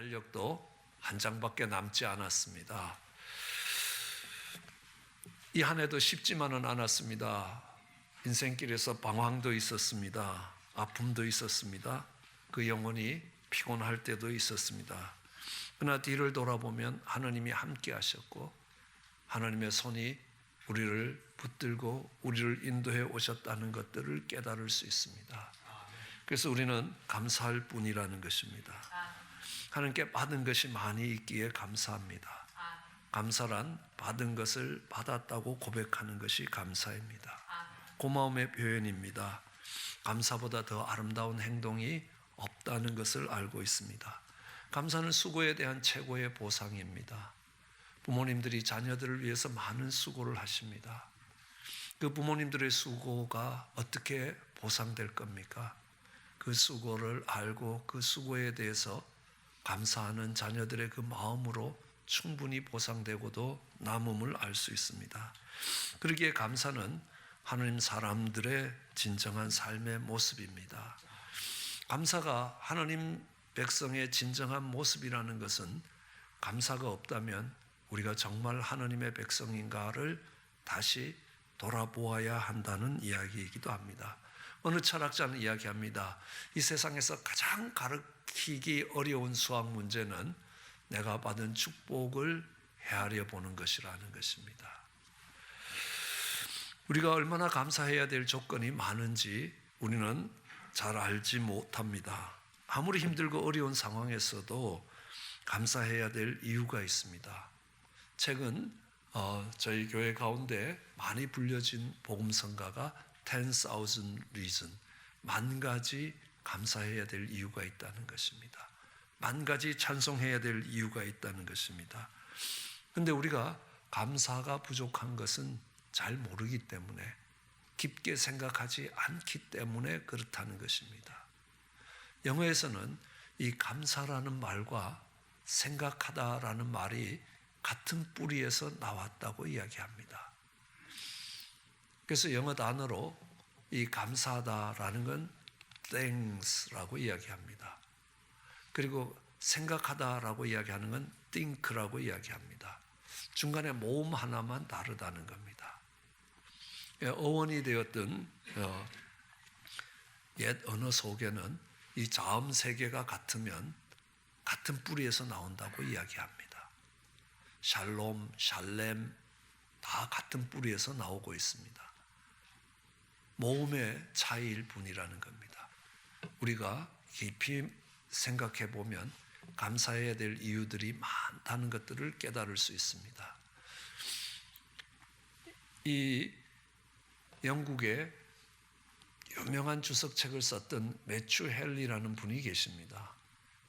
달력도 한 장밖에 남지 않았습니다. 이 한 해도 쉽지만은 않았습니다. 인생길에서 방황도 있었습니다. 아픔도 있었습니다. 그 영혼이 피곤할 때도 있었습니다. 그러나 뒤를 돌아보면 하나님이 함께 하셨고 하나님의 손이 우리를 붙들고 우리를 인도해 오셨다는 것들을 깨달을 수 있습니다. 그래서 우리는 감사할 뿐이라는 것입니다. 하나님께 받은 것이 많이 있기에 감사합니다. 감사란 받은 것을 받았다고 고백하는 것이 감사입니다. 고마움의 표현입니다. 감사보다 더 아름다운 행동이 없다는 것을 알고 있습니다. 감사는 수고에 대한 최고의 보상입니다. 부모님들이 자녀들을 위해서 많은 수고를 하십니다. 그 부모님들의 수고가 어떻게 보상될 겁니까? 그 수고를 알고 그 수고에 대해서 감사하는 자녀들의 그 마음으로 충분히 보상되고도 남음을 알 수 있습니다. 그러기에 감사는 하나님 사람들의 진정한 삶의 모습입니다. 감사가 하나님 백성의 진정한 모습이라는 것은 감사가 없다면 우리가 정말 하나님의 백성인가를 다시 돌아보아야 한다는 이야기이기도 합니다. 어느 철학자는 이야기합니다. 이 세상에서 가장 가르치기 어려운 수학 문제는 내가 받은 축복을 헤아려 보는 것이라는 것입니다. 우리가 얼마나 감사해야 될 조건이 많은지 우리는 잘 알지 못합니다. 아무리 힘들고 어려운 상황에서도 감사해야 될 이유가 있습니다. 최근 저희 교회 가운데 많이 불려진 복음성가가 10,000 reason, 만 가지 감사해야 될 이유가 있다는 것입니다. 만 가지 찬송해야 될 이유가 있다는 것입니다. 그런데 우리가 감사가 부족한 것은 잘 모르기 때문에, 깊게 생각하지 않기 때문에 그렇다는 것입니다. 영어에서는 이 감사라는 말과 생각하다라는 말이 같은 뿌리에서 나왔다고 이야기합니다. 그래서 영어 단어로 이 감사하다라는 건 thanks라고 이야기합니다. 그리고 생각하다라고 이야기하는 건 think라고 이야기합니다. 중간에 모음 하나만 다르다는 겁니다. 어원이 되었던 옛 언어 속에는 이 자음 세 개가 같으면 같은 뿌리에서 나온다고 이야기합니다. 샬롬, 샬렘 다 같은 뿌리에서 나오고 있습니다. 모음의 차이일 뿐이라는 겁니다. 우리가 깊이 생각해 보면 감사해야 될 이유들이 많다는 것들을 깨달을 수 있습니다. 이 영국의 유명한 주석책을 썼던 매튜 헨리라는 분이 계십니다.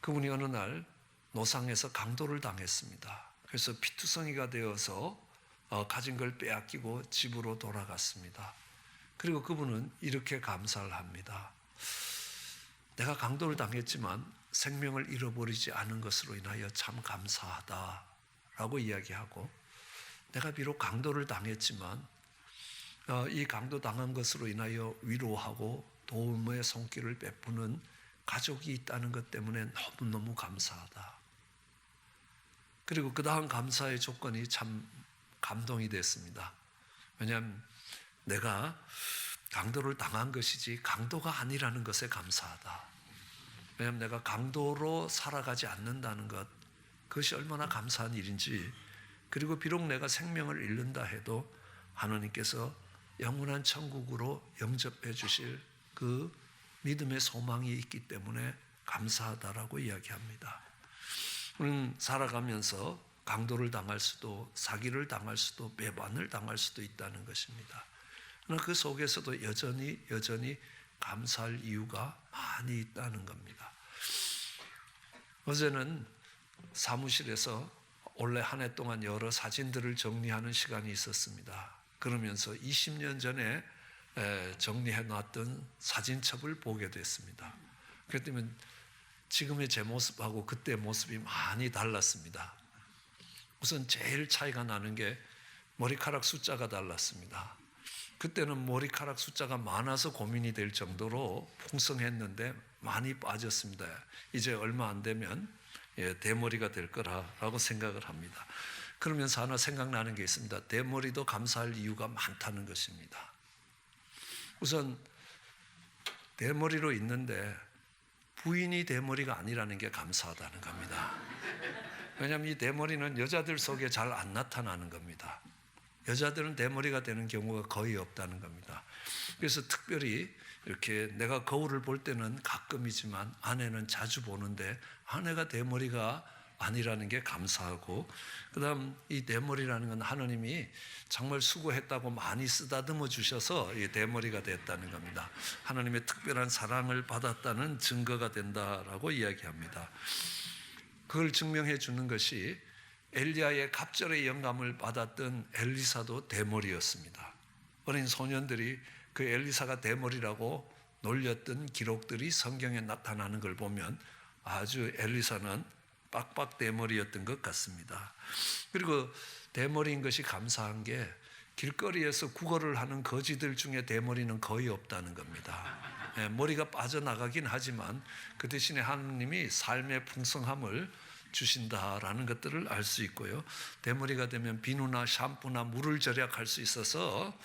그분이 어느 날 노상에서 강도를 당했습니다. 그래서 피투성이가 되어서 가진 걸 빼앗기고 집으로 돌아갔습니다. 그리고 그분은 이렇게 감사를 합니다. 내가 강도를 당했지만 생명을 잃어버리지 않은 것으로 인하여 참 감사하다라고 이야기하고, 내가 비록 강도를 당했지만 이 강도 당한 것으로 인하여 위로하고 도움의 손길을 베푸는 가족이 있다는 것 때문에 너무너무 감사하다. 그리고 그 다음 감사의 조건이 참 감동이 됐습니다. 왜냐하면 내가 강도를 당한 것이지 강도가 아니라는 것에 감사하다. 왜냐하면 내가 강도로 살아가지 않는다는 것, 그것이 얼마나 감사한 일인지, 그리고 비록 내가 생명을 잃는다 해도 하나님께서 영원한 천국으로 영접해 주실 그 믿음의 소망이 있기 때문에 감사하다라고 이야기합니다. 우리는 살아가면서 강도를 당할 수도, 사기를 당할 수도, 배반을 당할 수도 있다는 것입니다. 그러나 그 속에서도 여전히 감사할 이유가 많이 있다는 겁니다. 어제는 사무실에서 올해 한 해 동안 여러 사진들을 정리하는 시간이 있었습니다. 그러면서 20년 전에 정리해 놨던 사진첩을 보게 됐습니다. 그랬더니 지금의 제 모습하고 그때 모습이 많이 달랐습니다. 우선 제일 차이가 나는 게 머리카락 숫자가 달랐습니다. 그때는 머리카락 숫자가 많아서 고민이 될 정도로 풍성했는데 많이 빠졌습니다. 이제 얼마 안 되면 대머리가 될 거라고 생각을 합니다. 그러면서 하나 생각나는 게 있습니다. 대머리도 감사할 이유가 많다는 것입니다. 우선 대머리로 있는데 부인이 대머리가 아니라는 게 감사하다는 겁니다. 왜냐하면 이 대머리는 여자들 속에 잘 안 나타나는 겁니다. 여자들은 대머리가 되는 경우가 거의 없다는 겁니다. 그래서 특별히 이렇게 내가 거울을 볼 때는 가끔이지만 아내는 자주 보는데 아내가 대머리가 아니라는 게 감사하고, 그다음 이 대머리라는 건 하나님이 정말 수고했다고 많이 쓰다듬어 주셔서 이 대머리가 됐다는 겁니다. 하나님의 특별한 사랑을 받았다는 증거가 된다라고 이야기합니다. 그걸 증명해 주는 것이 엘리야의 갑절의 영감을 받았던 엘리사도 대머리였습니다. 어린 소년들이 그 엘리사가 대머리라고 놀렸던 기록들이 성경에 나타나는 걸 보면 아주 엘리사는 빡빡 대머리였던 것 같습니다. 그리고 대머리인 것이 감사한 게 길거리에서 구걸을 하는 거지들 중에 대머리는 거의 없다는 겁니다. 머리가 빠져나가긴 하지만 그 대신에 하나님이 삶의 풍성함을 주신다라는 것들을 알 수 있고요. 대머리가 되면 비누나 샴푸나 물을 절약할 수 있어서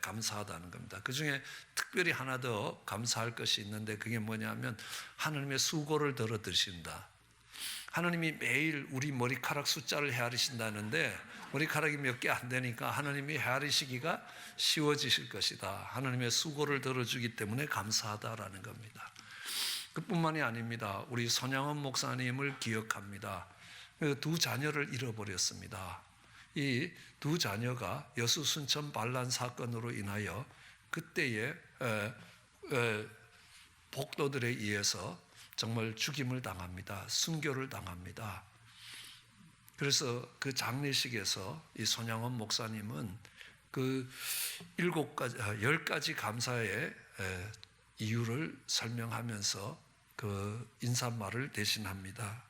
감사하다는 겁니다. 그 중에 특별히 하나 더 감사할 것이 있는데 그게 뭐냐면 하나님의 수고를 덜어 드신다. 하나님이 매일 우리 머리카락 숫자를 헤아리신다는데 머리카락이 몇 개 안 되니까 하나님이 헤아리시기가 쉬워지실 것이다. 하나님의 수고를 덜어주기 때문에 감사하다라는 겁니다. 그뿐만이 아닙니다. 우리 손양원 목사님을 기억합니다. 두 자녀를 잃어버렸습니다. 이 두 자녀가 여수 순천 반란 사건으로 인하여 그때의 복도들에 의해서 정말 죽임을 당합니다. 순교를 당합니다. 그래서 그 장례식에서 이 손양원 목사님은 그 10가지 감사의 이유를 설명하면서 그 인사말을 대신합니다.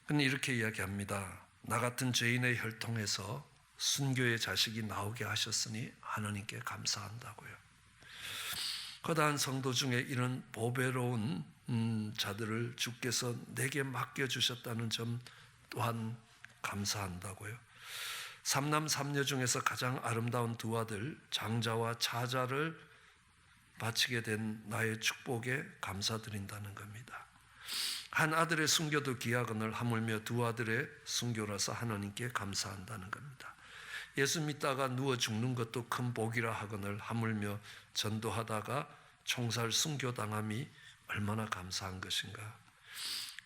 그는 이렇게 이야기합니다. 나 같은 죄인의 혈통에서 순교의 자식이 나오게 하셨으니 하나님께 감사한다고요. 거대한 성도 중에 이런 보배로운 자들을 주께서 내게 맡겨주셨다는 점 또한 감사한다고요. 삼남 삼녀 중에서 가장 아름다운 두 아들 장자와 차자를 바치게 된 나의 축복에 감사드린다는 겁니다. 한 아들의 순교도 기하거늘 하물며 두 아들의 순교라서 하나님께 감사한다는 겁니다. 예수 믿다가 누워 죽는 것도 큰 복이라 하거늘 하물며 전도하다가 총살 순교당함이 얼마나 감사한 것인가.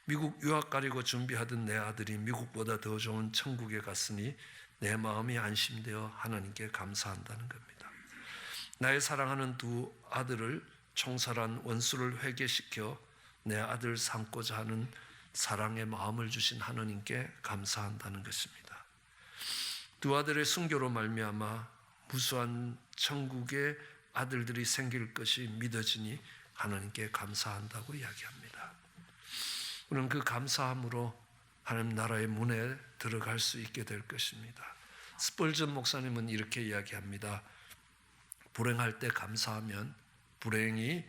미국 유학 가려고 준비하던 내 아들이 미국보다 더 좋은 천국에 갔으니 내 마음이 안심되어 하나님께 감사한다는 겁니다. 나의 사랑하는 두 아들을 총살한 원수를 회개시켜 내 아들 삼고자 하는 사랑의 마음을 주신 하나님께 감사한다는 것입니다. 두 아들의 순교로 말미암아 무수한 천국의 아들들이 생길 것이 믿어지니 하나님께 감사한다고 이야기합니다. 우리는 그 감사함으로 하나님 나라의 문에 들어갈 수 있게 될 것입니다. 스펄전 목사님은 이렇게 이야기합니다. 불행할 때 감사하면 불행이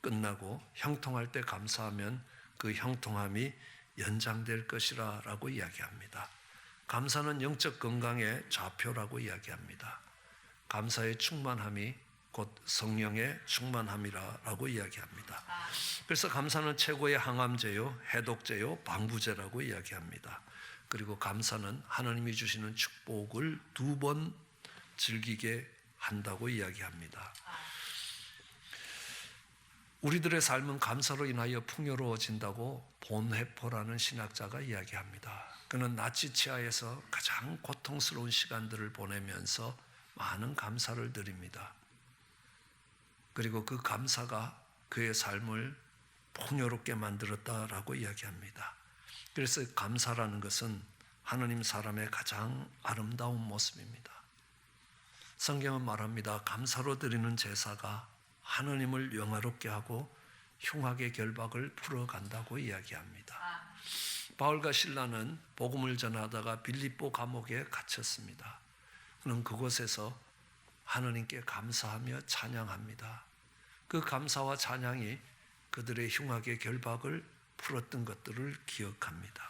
끝나고 형통할 때 감사하면 그 형통함이 연장될 것이라 라고 이야기합니다. 감사는 영적 건강의 좌표라고 이야기합니다. 감사의 충만함이 곧 성령의 충만함이라고 이야기합니다. 그래서 감사는 최고의 항암제요, 해독제요, 방부제라고 이야기합니다. 그리고 감사는 하나님이 주시는 축복을 2번 즐기게 한다고 이야기합니다. 우리들의 삶은 감사로 인하여 풍요로워진다고 본헤퍼라는 신학자가 이야기합니다. 그는 나치 치하에서 가장 고통스러운 시간들을 보내면서 많은 감사를 드립니다. 그리고 그 감사가 그의 삶을 풍요롭게 만들었다라고 이야기합니다. 그래서 감사라는 것은 하나님 사람의 가장 아름다운 모습입니다. 성경은 말합니다. 감사로 드리는 제사가 하나님을 영화롭게 하고 흉악의 결박을 풀어간다고 이야기합니다. 바울과 실라는 복음을 전하다가 빌립보 감옥에 갇혔습니다. 그는 그곳에서 하나님께 감사하며 찬양합니다. 그 감사와 찬양이 그들의 흉악의 결박을 풀었던 것들을 기억합니다.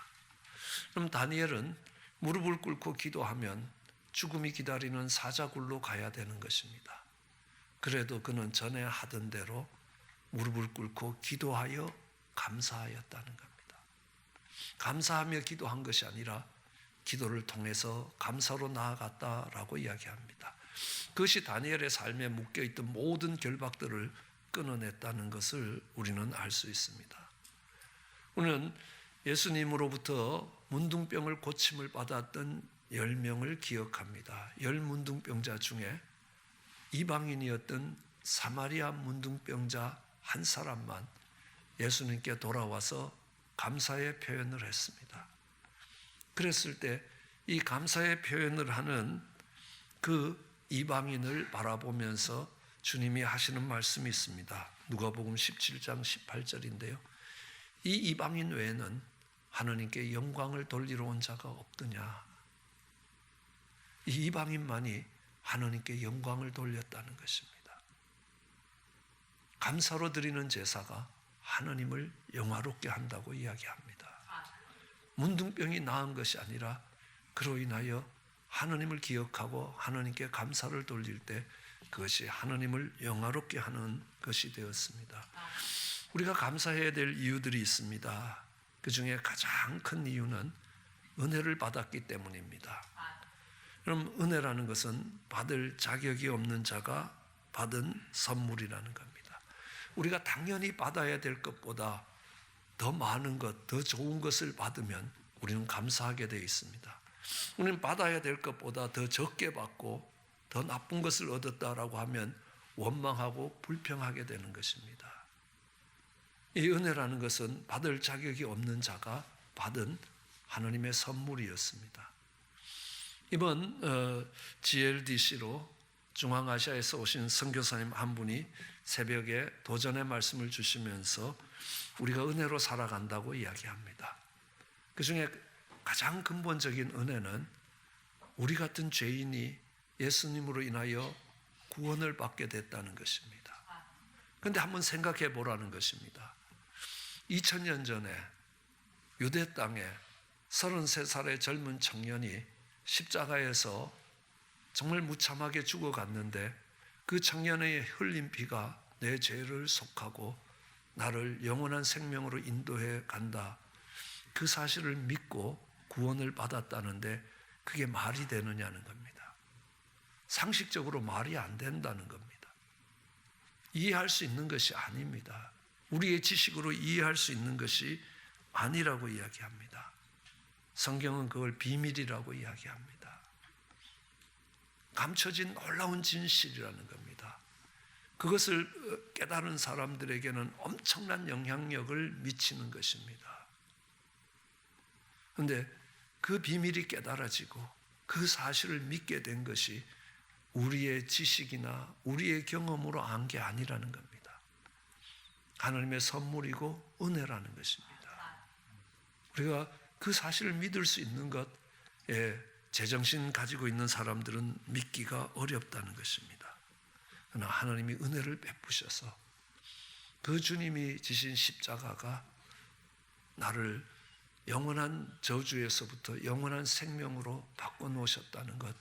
그럼 다니엘은 무릎을 꿇고 기도하면 죽음이 기다리는 사자굴로 가야 되는 것입니다. 그래도 그는 전에 하던 대로 무릎을 꿇고 기도하여 감사하였다는 겁니다. 감사하며 기도한 것이 아니라 기도를 통해서 감사로 나아갔다라고 이야기합니다. 그것이 다니엘의 삶에 묶여있던 모든 결박들을 끊어냈다는 것을 우리는 알 수 있습니다. 우리는 예수님으로부터 문둥병을 고침을 받았던 10명을 기억합니다. 10문둥병자 중에 이방인이었던 사마리아 문둥병자 한 사람만 예수님께 돌아와서 감사의 표현을 했습니다. 그랬을 때 이 감사의 표현을 하는 그 이방인을 바라보면서 주님이 하시는 말씀이 있습니다. 누가복음 17장 18절인데요. 이 이방인 외에는 하나님께 영광을 돌리러 온 자가 없더냐. 이 이방인만이 하나님께 영광을 돌렸다는 것입니다. 감사로 드리는 제사가 하나님을 영화롭게 한다고 이야기합니다. 문둥병이 나은 것이 아니라 그로 인하여 하나님을 기억하고 하나님께 감사를 돌릴 때 그것이 하나님을 영화롭게 하는 것이 되었습니다. 우리가 감사해야 될 이유들이 있습니다. 그 중에 가장 큰 이유는 은혜를 받았기 때문입니다. 그럼 은혜라는 것은 받을 자격이 없는 자가 받은 선물이라는 겁니다. 우리가 당연히 받아야 될 것보다 더 많은 것, 더 좋은 것을 받으면 우리는 감사하게 되어 있습니다. 우리는 받아야 될 것보다 더 적게 받고 더 나쁜 것을 얻었다라고 하면 원망하고 불평하게 되는 것입니다. 이 은혜라는 것은 받을 자격이 없는 자가 받은 하나님의 선물이었습니다. 이번 GLDC로 중앙아시아에서 오신 선교사님 한 분이 새벽에 도전의 말씀을 주시면서 우리가 은혜로 살아간다고 이야기합니다. 그 중에 가장 근본적인 은혜는 우리 같은 죄인이 예수님으로 인하여 구원을 받게 됐다는 것입니다. 그런데 한번 생각해 보라는 것입니다. 2000년 전에 유대 땅에 33살의 젊은 청년이 십자가에서 정말 무참하게 죽어갔는데 그 청년의 흘린 피가 내 죄를 속하고 나를 영원한 생명으로 인도해 간다. 그 사실을 믿고 구원을 받았다는데 그게 말이 되느냐는 겁니다. 상식적으로 말이 안 된다는 겁니다. 이해할 수 있는 것이 아닙니다. 우리의 지식으로 이해할 수 있는 것이 아니라고 이야기합니다. 성경은 그걸 비밀이라고 이야기합니다. 감춰진 놀라운 진실이라는 겁니다. 그것을 깨달은 사람들에게는 엄청난 영향력을 미치는 것입니다. 그런데 그 비밀이 깨달아지고 그 사실을 믿게 된 것이 우리의 지식이나 우리의 경험으로 안 게 아니라는 겁니다. 하나님의 선물이고 은혜라는 것입니다. 우리가 그 사실을 믿을 수 있는 것, 제정신 가지고 있는 사람들은 믿기가 어렵다는 것입니다. 그러나 하나님이 은혜를 베푸셔서 그 주님이 지신 십자가가 나를 영원한 저주에서부터 영원한 생명으로 바꿔놓으셨다는 것,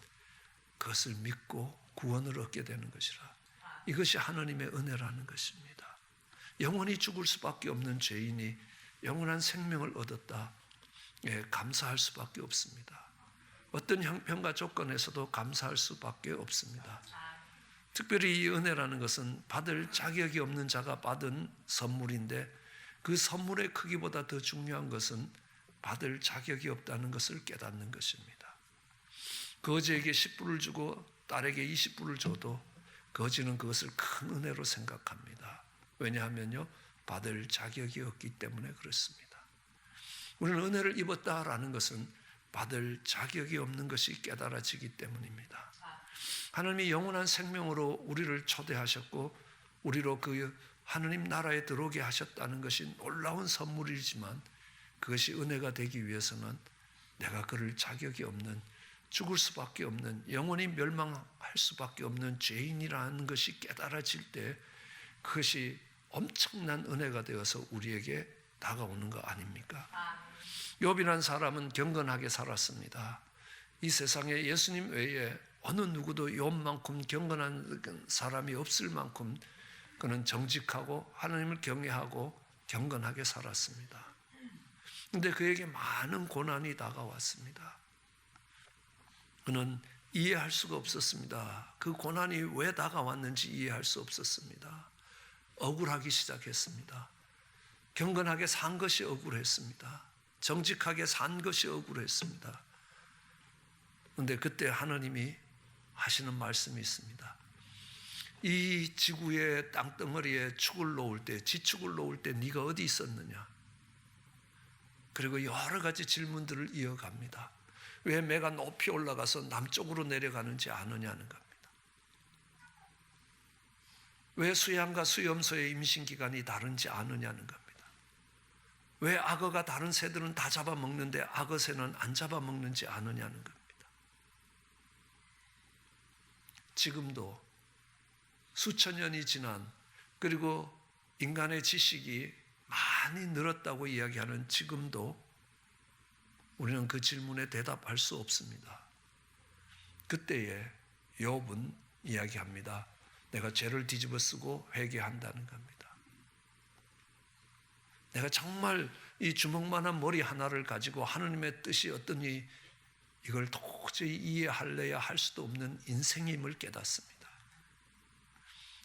그것을 믿고 구원을 얻게 되는 것이라. 이것이 하나님의 은혜라는 것입니다. 영원히 죽을 수밖에 없는 죄인이 영원한 생명을 얻었다. 감사할 수밖에 없습니다. 어떤 형편과 조건에서도 감사할 수밖에 없습니다. 특별히 이 은혜라는 것은 받을 자격이 없는 자가 받은 선물인데 그 선물의 크기보다 더 중요한 것은 받을 자격이 없다는 것을 깨닫는 것입니다. 거지에게 10불을 주고 딸에게 20불을 줘도 거지는 그것을 큰 은혜로 생각합니다. 왜냐하면요, 받을 자격이 없기 때문에 그렇습니다. 우리는 은혜를 입었다라는 것은 받을 자격이 없는 것이 깨달아지기 때문입니다. 하나님이 영원한 생명으로 우리를 초대하셨고 우리로 그 하느님 나라에 들어오게 하셨다는 것이 놀라운 선물이지만 그것이 은혜가 되기 위해서는 내가 그럴 자격이 없는, 죽을 수밖에 없는, 영원히 멸망할 수밖에 없는 죄인이라는 것이 깨달아질 때 그것이 엄청난 은혜가 되어서 우리에게 다가오는 거 아닙니까? 욥이라는 사람은 경건하게 살았습니다. 이 세상에 예수님 외에 어느 누구도 욥만큼 경건한 사람이 없을 만큼 그는 정직하고 하나님을 경외하고 경건하게 살았습니다. 그런데 그에게 많은 고난이 다가왔습니다. 그는 이해할 수가 없었습니다. 그 고난이 왜 다가왔는지 이해할 수 없었습니다. 억울하기 시작했습니다. 경건하게 산 것이 억울했습니다. 정직하게 산 것이 억울했습니다. 그런데 그때 하나님이 하시는 말씀이 있습니다. 이 지구의 땅덩어리에 축을 놓을 때, 지축을 놓을 때 네가 어디 있었느냐? 그리고 여러 가지 질문들을 이어갑니다. 왜 매가 높이 올라가서 남쪽으로 내려가는지 아느냐는 겁니다. 왜 수양과 수염소의 임신기간이 다른지 아느냐는 겁니다. 왜 악어가 다른 새들은 다 잡아먹는데 악어새는 안 잡아먹는지 아느냐는 겁니다. 지금도 수천 년이 지난, 그리고 인간의 지식이 많이 늘었다고 이야기하는 지금도 우리는 그 질문에 대답할 수 없습니다. 그때에 욥은 이야기합니다. 내가 죄를 뒤집어 쓰고 회개한다는 겁니다. 내가 정말 이 주먹만한 머리 하나를 가지고 하나님의 뜻이 어떠니 이걸 도저히 이해할래야 할 수도 없는 인생임을 깨닫습니다.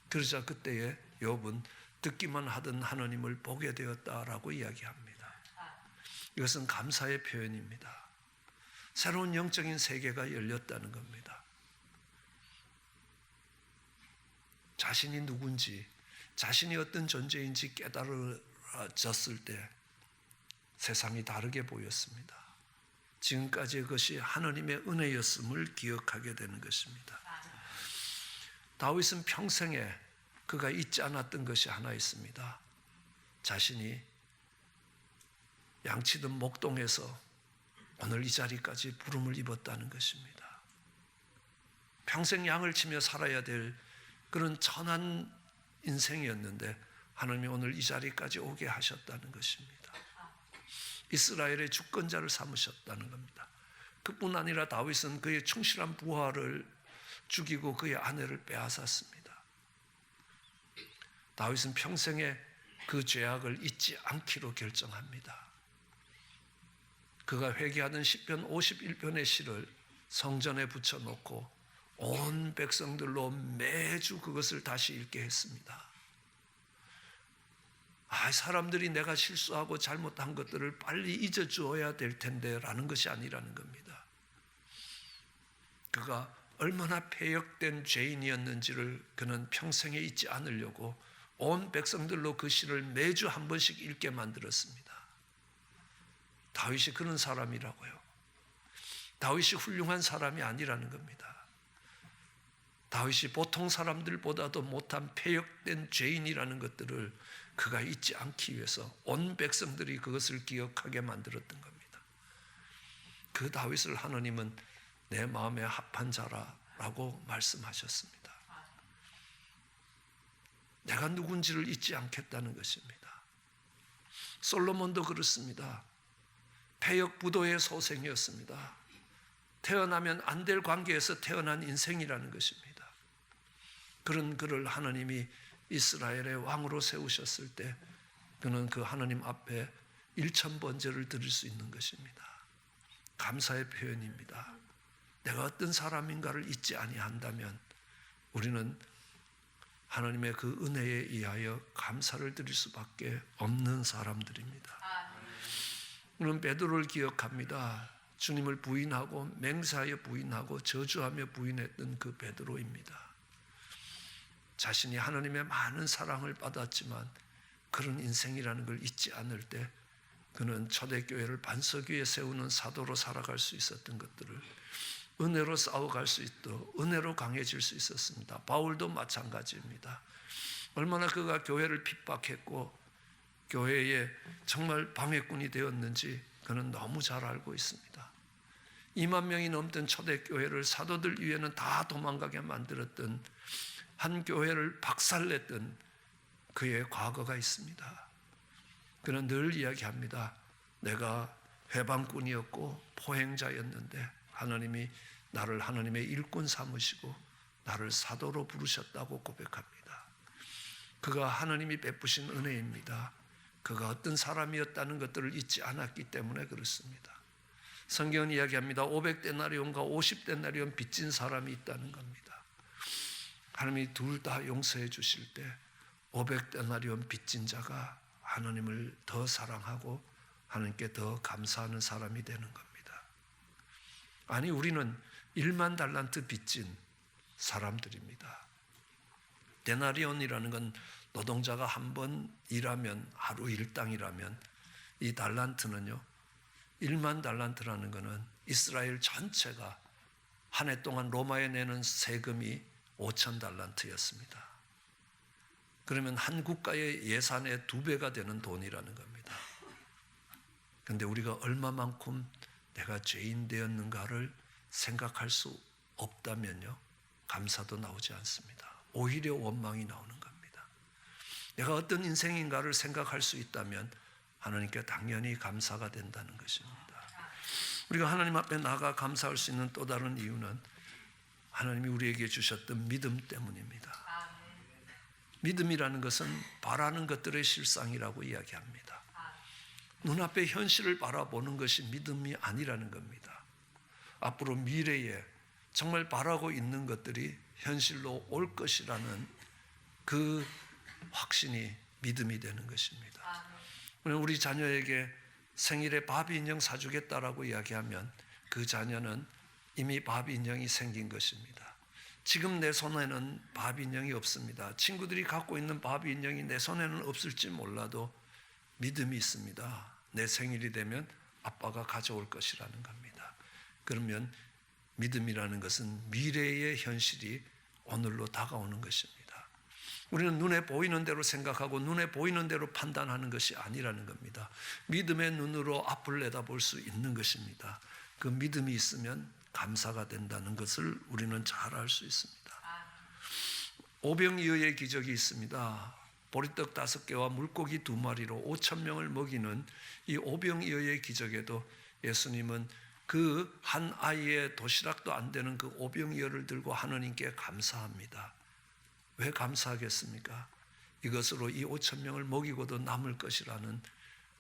그러자 그때에 욥은 듣기만 하던 하나님을 보게 되었다라고 이야기합니다. 이것은 감사의 표현입니다. 새로운 영적인 세계가 열렸다는 겁니다. 자신이 누군지, 자신이 어떤 존재인지 깨달아졌을 때 세상이 다르게 보였습니다. 지금까지의 것이 하나님의 은혜였음을 기억하게 되는 것입니다. 다윗은 평생에 그가 잊지 않았던 것이 하나 있습니다. 자신이 양치던 목동에서 오늘 이 자리까지 부름을 입었다는 것입니다. 평생 양을 치며 살아야 될 그런 천한 인생이었는데 하나님이 오늘 이 자리까지 오게 하셨다는 것입니다. 이스라엘의 주권자를 삼으셨다는 겁니다. 그뿐 아니라 다윗은 그의 충실한 부하를 죽이고 그의 아내를 빼앗았습니다. 다윗은 평생에 그 죄악을 잊지 않기로 결정합니다. 그가 회개하던 시편 51편의 시를 성전에 붙여놓고 온 백성들로 매주 그것을 다시 읽게 했습니다. 사람들이 내가 실수하고 잘못한 것들을 빨리 잊어주어야 될 텐데 라는 것이 아니라는 겁니다. 그가 얼마나 패역된 죄인이었는지를 그는 평생에 잊지 않으려고 온 백성들로 그 시를 매주 한 번씩 읽게 만들었습니다. 다윗이 그런 사람이라고요. 다윗이 훌륭한 사람이 아니라는 겁니다. 다윗이 보통 사람들보다도 못한 패역된 죄인이라는 것들을 그가 잊지 않기 위해서 온 백성들이 그것을 기억하게 만들었던 겁니다. 그 다윗을 하나님은 내 마음에 합한 자라라고 말씀하셨습니다. 내가 누군지를 잊지 않겠다는 것입니다. 솔로몬도 그렇습니다. 패역부도의 소생이었습니다. 태어나면 안 될 관계에서 태어난 인생이라는 것입니다. 그런 그를 하나님이 이스라엘의 왕으로 세우셨을 때 그는 그 하나님 앞에 1000번제를 드릴 수 있는 것입니다. 감사의 표현입니다. 내가 어떤 사람인가를 잊지 아니한다면 우리는 하나님의 그 은혜에 의하여 감사를 드릴 수밖에 없는 사람들입니다. 우리는 베드로를 기억합니다. 주님을 부인하고 맹세하여 부인하고 저주하며 부인했던 그 베드로입니다. 자신이 하나님의 많은 사랑을 받았지만 그런 인생이라는 걸 잊지 않을 때 그는 초대교회를 반석 위에 세우는 사도로 살아갈 수 있었던 것들을 은혜로 싸워갈 수 있도록 은혜로 강해질 수 있었습니다. 바울도 마찬가지입니다. 얼마나 그가 교회를 핍박했고 교회에 정말 방해꾼이 되었는지 그는 너무 잘 알고 있습니다. 2만 명이 넘던 초대교회를 사도들 위에는 다 도망가게 만들었던 한 교회를 박살냈던 그의 과거가 있습니다. 그는 늘 이야기합니다. 내가 회방꾼이었고 포행자였는데 하나님이 나를 하나님의 일꾼 삼으시고 나를 사도로 부르셨다고 고백합니다. 그가 하나님이 베푸신 은혜입니다. 그가 어떤 사람이었다는 것들을 잊지 않았기 때문에 그렇습니다. 성경은 이야기합니다. 500데나리온과 50데나리온 빚진 사람이 있다는 겁니다. 하나님이 둘 다 용서해 주실 때 500데나리온 빚진 자가 하나님을 더 사랑하고 하나님께 더 감사하는 사람이 되는 겁니다. 아니, 우리는 1만 달란트 빚진 사람들입니다. 데나리온이라는 건 노동자가 한 번 일하면 하루 일당이라면, 이 달란트는요 1만 달란트라는 것은 이스라엘 전체가 한 해 동안 로마에 내는 세금이 5천 달란트였습니다. 그러면 한 국가의 예산의 2배가 되는 돈이라는 겁니다. 그런데 우리가 얼마만큼 내가 죄인 되었는가를 생각할 수 없다면요 감사도 나오지 않습니다. 오히려 원망이 나오는 겁니다. 내가 어떤 인생인가를 생각할 수 있다면 하나님께 당연히 감사가 된다는 것입니다. 우리가 하나님 앞에 나아가 감사할 수 있는 또 다른 이유는 하나님이 우리에게 주셨던 믿음 때문입니다. 믿음이라는 것은 바라는 것들의 실상이라고 이야기합니다. 눈앞의 현실을 바라보는 것이 믿음이 아니라는 겁니다. 앞으로 미래에 정말 바라고 있는 것들이 현실로 올 것이라는 그 확신이 믿음이 되는 것입니다. 우리 자녀에게 생일에 바비 인형 사주겠다라고 이야기하면 그 자녀는 이미 바비 인형이 생긴 것입니다. 지금 내 손에는 바비 인형이 없습니다. 친구들이 갖고 있는 바비 인형이 내 손에는 없을지 몰라도 믿음이 있습니다. 내 생일이 되면 아빠가 가져올 것이라는 겁니다. 그러면 믿음이라는 것은 미래의 현실이 오늘로 다가오는 것입니다. 우리는 눈에 보이는 대로 생각하고 눈에 보이는 대로 판단하는 것이 아니라는 겁니다. 믿음의 눈으로 앞을 내다볼 수 있는 것입니다. 그 믿음이 있으면 감사가 된다는 것을 우리는 잘 알 수 있습니다. 오병이어의 기적이 있습니다. 보리떡 5개와 물고기 2마리로 5천 명을 먹이는 이 오병이어의 기적에도 예수님은 그 한 아이의 도시락도 안 되는 그 오병이어를 들고 하나님께 감사합니다. 왜 감사하겠습니까? 이것으로 이 5천 명을 먹이고도 남을 것이라는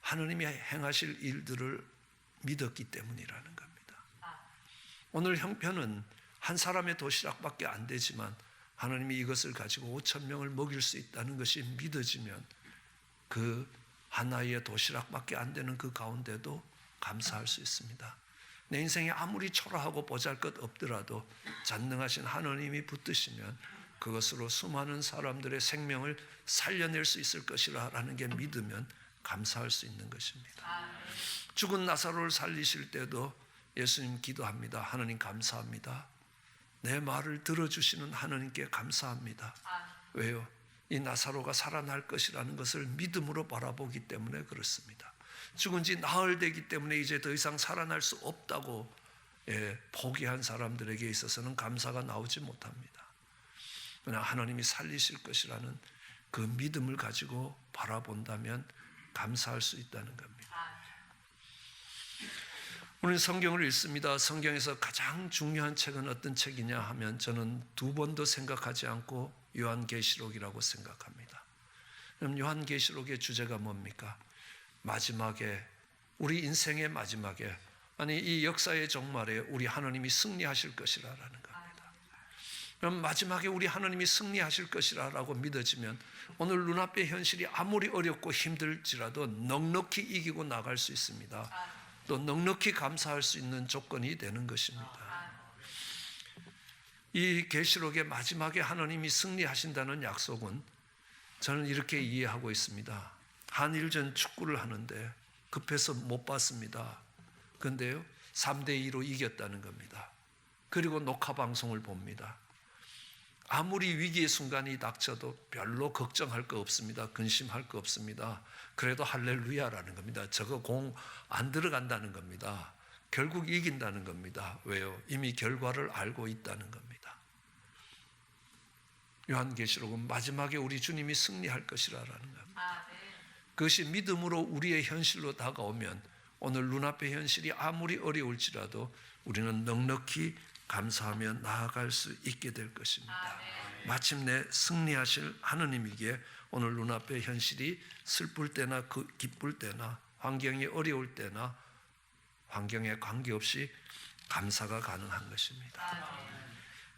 하나님이 행하실 일들을 믿었기 때문이라는 겁니다. 오늘 형편은 한 사람의 도시락밖에 안 되지만 하나님이 이것을 가지고 5천 명을 먹일 수 있다는 것이 믿어지면 그 하나의 도시락밖에 안 되는 그 가운데도 감사할 수 있습니다. 내 인생이 아무리 초라하고 보잘것 없더라도 전능하신 하나님이 붙드시면 그것으로 수많은 사람들의 생명을 살려낼 수 있을 것이라는 게 믿으면 감사할 수 있는 것입니다. 죽은 나사로를 살리실 때도 예수님 기도합니다. 하나님 감사합니다. 내 말을 들어주시는 하나님께 감사합니다. 왜요? 이 나사로가 살아날 것이라는 것을 믿음으로 바라보기 때문에 그렇습니다. 죽은 지 나흘 되기 때문에 이제 더 이상 살아날 수 없다고 포기한 사람들에게 있어서는 감사가 나오지 못합니다. 그러나 하나님이 살리실 것이라는 그 믿음을 가지고 바라본다면 감사할 수 있다는 겁니다. 우리는 성경을 읽습니다. 성경에서 가장 중요한 책은 어떤 책이냐 하면 저는 2번도 생각하지 않고 요한계시록이라고 생각합니다. 그럼 요한계시록의 주제가 뭡니까? 마지막에, 우리 인생의 마지막에, 아니 이 역사의 종말에 우리 하나님이 승리하실 것이라는 겁니다. 그럼 마지막에 우리 하나님이 승리하실 것이라고 믿어지면 오늘 눈앞의 현실이 아무리 어렵고 힘들지라도 넉넉히 이기고 나갈 수 있습니다. 또 넉넉히 감사할 수 있는 조건이 되는 것입니다. 이 계시록의 마지막에 하나님이 승리하신다는 약속은 저는 이렇게 이해하고 있습니다. 한일전 축구를 하는데 급해서 못 봤습니다. 그런데요 3대2로 이겼다는 겁니다. 그리고 녹화방송을 봅니다. 아무리 위기의 순간이 닥쳐도 별로 걱정할 거 없습니다. 근심할 거 없습니다. 그래도 할렐루야라는 겁니다. 저거 공 안 들어간다는 겁니다. 결국 이긴다는 겁니다. 왜요? 이미 결과를 알고 있다는 겁니다. 요한계시록은 마지막에 우리 주님이 승리할 것이라는 겁니다. 그것이 믿음으로 우리의 현실로 다가오면 오늘 눈앞의 현실이 아무리 어려울지라도 우리는 넉넉히 감사하며 나아갈 수 있게 될 것입니다. 마침내 승리하실 하느님에게 오늘 눈앞의 현실이 슬플 때나 기쁠 때나 환경이 어려울 때나 환경에 관계없이 감사가 가능한 것입니다.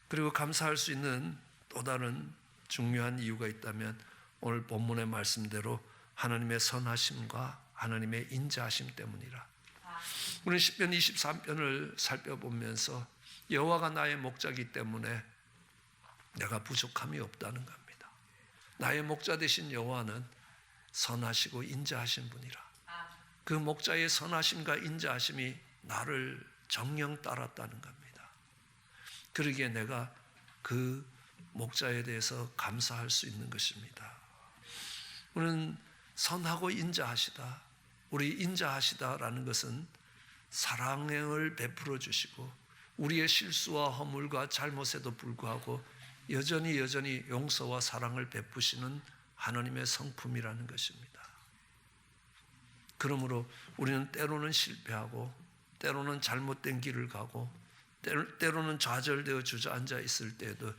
그리고 감사할 수 있는 또 다른 중요한 이유가 있다면 오늘 본문의 말씀대로 하나님의 선하심과 하나님의 인자하심 때문이라. 우리는 시편 23편을 살펴보면서 여호와가 나의 목자이기 때문에 내가 부족함이 없다는 겁니다. 나의 목자 되신 여호와는 선하시고 인자하신 분이라. 그 목자의 선하심과 인자하심이 나를 정령 따랐다는 겁니다. 그러기에 내가 그 목자에 대해서 감사할 수 있는 것입니다. 우리는 선하고 인자하시다, 우리 인자하시다라는 것은 사랑을 베풀어 주시고 우리의 실수와 허물과 잘못에도 불구하고 여전히 용서와 사랑을 베푸시는 하나님의 성품이라는 것입니다. 그러므로 우리는 때로는 실패하고 때로는 잘못된 길을 가고 때로는 좌절되어 주저앉아 있을 때에도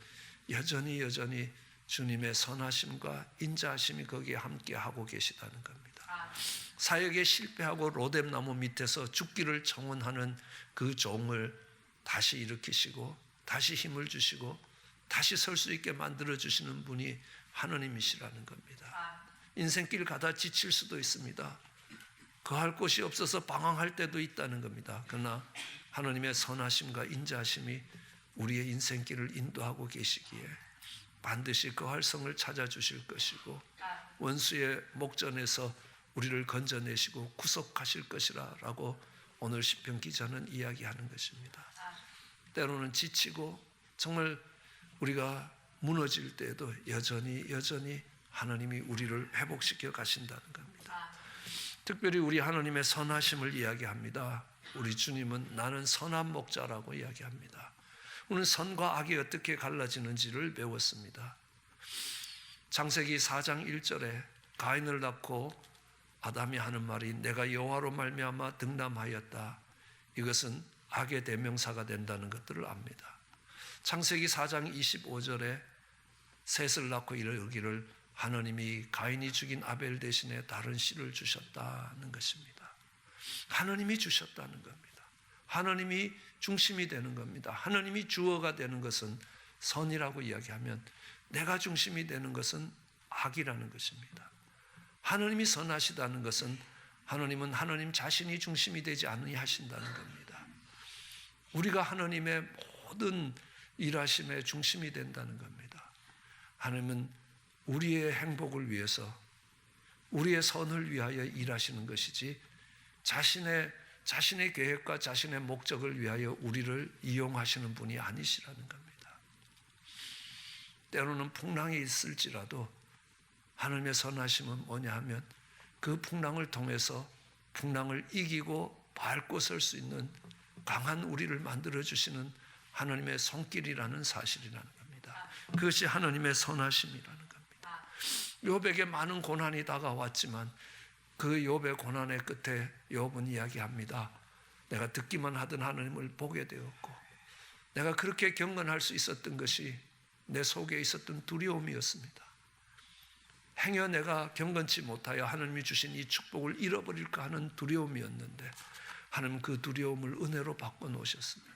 여전히 주님의 선하심과 인자하심이 거기에 함께 하고 계시다는 겁니다. 사역에 실패하고 로뎀나무 밑에서 죽기를 청원하는 그 종을 다시 일으키시고 다시 힘을 주시고 다시 설 수 있게 만들어 주시는 분이 하나님이시라는 겁니다. 인생길 가다 지칠 수도 있습니다. 거할 곳이 없어서 방황할 때도 있다는 겁니다. 그러나 하나님의 선하심과 인자하심이 우리의 인생길을 인도하고 계시기에 반드시 거할 성을 찾아주실 것이고 원수의 목전에서 우리를 건져내시고 구속하실 것이라고 오늘 시편 기자는 이야기하는 것입니다. 때로는 지치고 정말 우리가 무너질 때에도 여전히 하나님이 우리를 회복시켜 가신다는 겁니다. 특별히 우리 하나님의 선하심을 이야기합니다. 우리 주님은 나는 선한 목자라고 이야기합니다. 우리는 선과 악이 어떻게 갈라지는지를 배웠습니다. 창세기 4장 1절에 가인을 낳고 아담이 하는 말이 내가 여호와로 말미암아 등남하였다. 이것은 악의 대명사가 된다는 것들을 압니다. 창세기 4장 25절에 셋을 낳고 이르기를 하나님이 가인이 죽인 아벨 대신에 다른 씨를 주셨다는 것입니다. 하나님이 주셨다는 겁니다. 하나님이 중심이 되는 겁니다. 하나님이 주어가 되는 것은 선이라고 이야기하면 내가 중심이 되는 것은 악이라는 것입니다. 하나님이 선하시다는 것은 하나님은 하나님 자신이 중심이 되지 아니하신다는 겁니다. 우리가 하나님의 모든 일하심의 중심이 된다는 겁니다. 하나님은 우리의 행복을 위해서 우리의 선을 위하여 일하시는 것이지 자신의 계획과 자신의 목적을 위하여 우리를 이용하시는 분이 아니시라는 겁니다. 때로는 풍랑이 있을지라도 하나님의 선하심은 뭐냐 하면 그 풍랑을 통해서 풍랑을 이기고 밟고 설 수 있는 강한 우리를 만들어주시는 하나님의 손길이라는 사실이라는 겁니다. 그것이 하나님의 선하심이라는 겁니다. 욥에게 많은 고난이 다가왔지만 그 욥의 고난의 끝에 욥은 이야기합니다. 내가 듣기만 하던 하나님을 보게 되었고 내가 그렇게 경건할 수 있었던 것이 내 속에 있었던 두려움이었습니다. 행여 내가 경건치 못하여 하나님이 주신 이 축복을 잃어버릴까 하는 두려움이었는데 하나님 그 두려움을 은혜로 바꿔놓으셨습니다.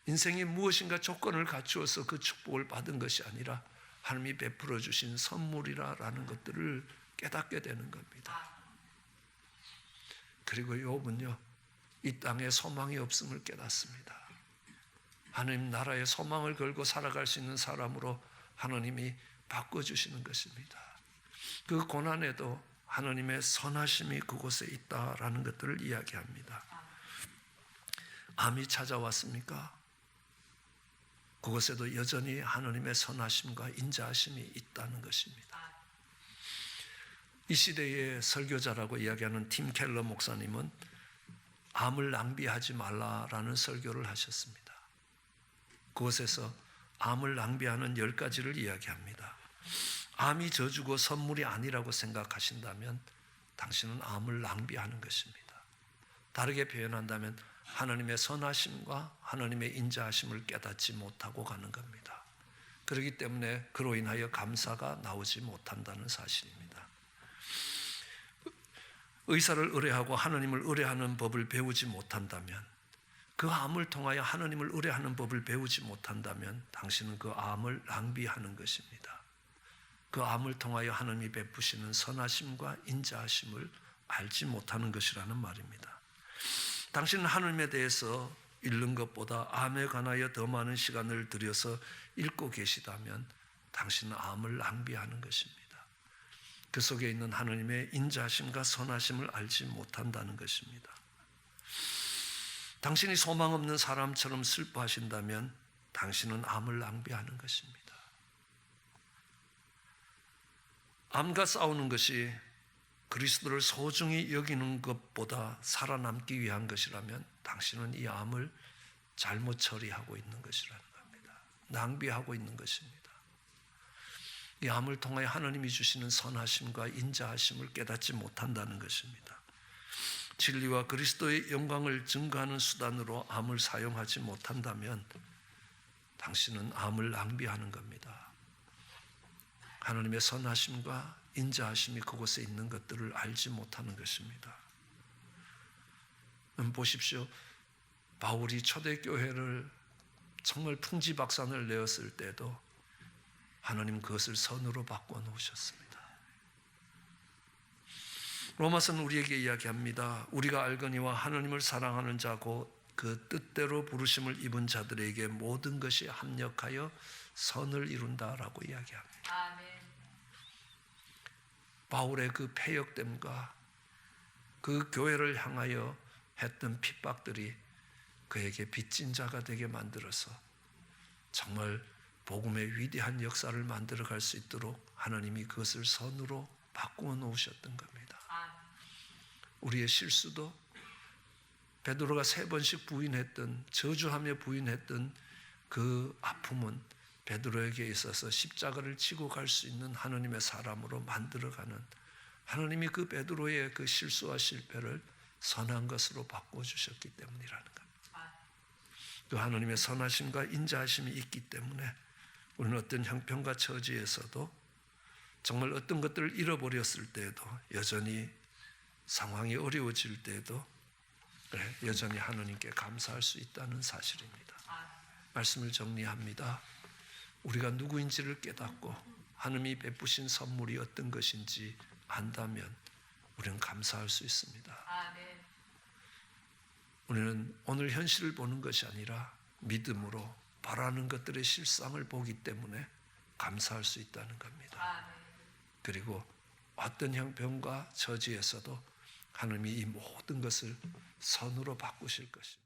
인생이 무엇인가 조건을 갖추어서 그 축복을 받은 것이 아니라 하나님이 베풀어 주신 선물이라는 것들을 깨닫게 되는 겁니다. 그리고 욥은요, 이 땅에 소망이 없음을 깨닫습니다. 하나님 나라에 소망을 걸고 살아갈 수 있는 사람으로 하나님이 바꿔주시는 것입니다. 그 고난에도 하나님의 선하심이 그곳에 있다라는 것들을 이야기합니다. 암이 찾아왔습니까? 그곳에도 여전히 하나님의 선하심과 인자하심이 있다는 것입니다. 이 시대의 설교자라고 이야기하는 팀 켈러 목사님은 암을 낭비하지 말라라는 설교를 암이 저주고 선물이 아니라고 생각하신다면 당신은 암을 낭비하는 것입니다. 다르게 표현한다면 하나님의 선하심과 하나님의 인자하심을 깨닫지 못하고 가는 겁니다. 그렇기 때문에 그로 인하여 감사가 나오지 못한다는 사실입니다. 의사를 의뢰하고 하나님을 의뢰하는 법을 배우지 못한다면, 그 암을 통하여 하나님을 의뢰하는 법을 배우지 못한다면 당신은 그 암을 낭비하는 것입니다. 그 암을 통하여 하나님이 베푸시는 선하심과 인자하심을 알지 못하는 것이라는 말입니다. 당신은 하나님에 대해서 읽는 것보다 암에 관하여 더 많은 시간을 들여서 읽고 계시다면 당신은 암을 낭비하는 것입니다. 그 속에 있는 하나님의 인자하심과 선하심을 알지 못한다는 것입니다. 당신이 소망 없는 사람처럼 슬퍼하신다면 당신은 암을 낭비하는 것입니다. 암과 싸우는 것이 그리스도를 소중히 여기는 것보다 살아남기 위한 것이라면 당신은 이 암을 잘못 처리하고 있는 것이라는 겁니다. 낭비하고 있는 것입니다. 이 암을 통하여 하나님이 주시는 선하심과 인자하심을 깨닫지 못한다는 것입니다. 진리와 그리스도의 영광을 증거하는 수단으로 암을 사용하지 못한다면 당신은 암을 낭비하는 겁니다. 하나님의 선하심과 인자하심이 그곳에 있는 것들을 알지 못하는 것입니다. 보십시오. 바울이 초대교회를 정말 풍지박산을 내었을 때도 하나님 그것을 선으로 바꿔 놓으셨습니다. 로마서는 우리에게 이야기합니다. 우리가 알거니와 하나님을 사랑하는 자고 그 뜻대로 부르심을 입은 자들에게 모든 것이 합력하여 선을 이룬다라고 이야기합니다. 아멘. 바울의 그 패역됨과 그 교회를 향하여 했던 핍박들이 그에게 빚진 자가 되게 만들어서 정말 복음의 위대한 역사를 만들어갈 수 있도록 하나님이 그것을 선으로 바꾸어 놓으셨던 겁니다. 우리의 실수도 베드로가 3번씩 부인했던, 저주하며 부인했던 그 아픔은 베드로에게 있어서 십자가를 지고 갈 수 있는 하나님의 사람으로 만들어가는, 하나님이 그 베드로의 그 실수와 실패를 선한 것으로 바꿔주셨기 때문이라는 겁니다. 그 하나님의 선하심과 인자하심이 있기 때문에 우리는 어떤 형편과 처지에서도 정말 어떤 것들을 잃어버렸을 때에도, 여전히 상황이 어려워질 때에도 여전히 하나님께 감사할 수 있다는 사실입니다. 말씀을 정리합니다. 우리가 누구인지를 깨닫고 하나님이 베푸신 선물이 어떤 것인지 안다면 우리는 감사할 수 있습니다. 우리는 오늘 현실을 보는 것이 아니라 믿음으로 바라는 것들의 실상을 보기 때문에 감사할 수 있다는 겁니다. 그리고 어떤 형편과 처지에서도 하나님이 이 모든 것을 선으로 바꾸실 것입니다.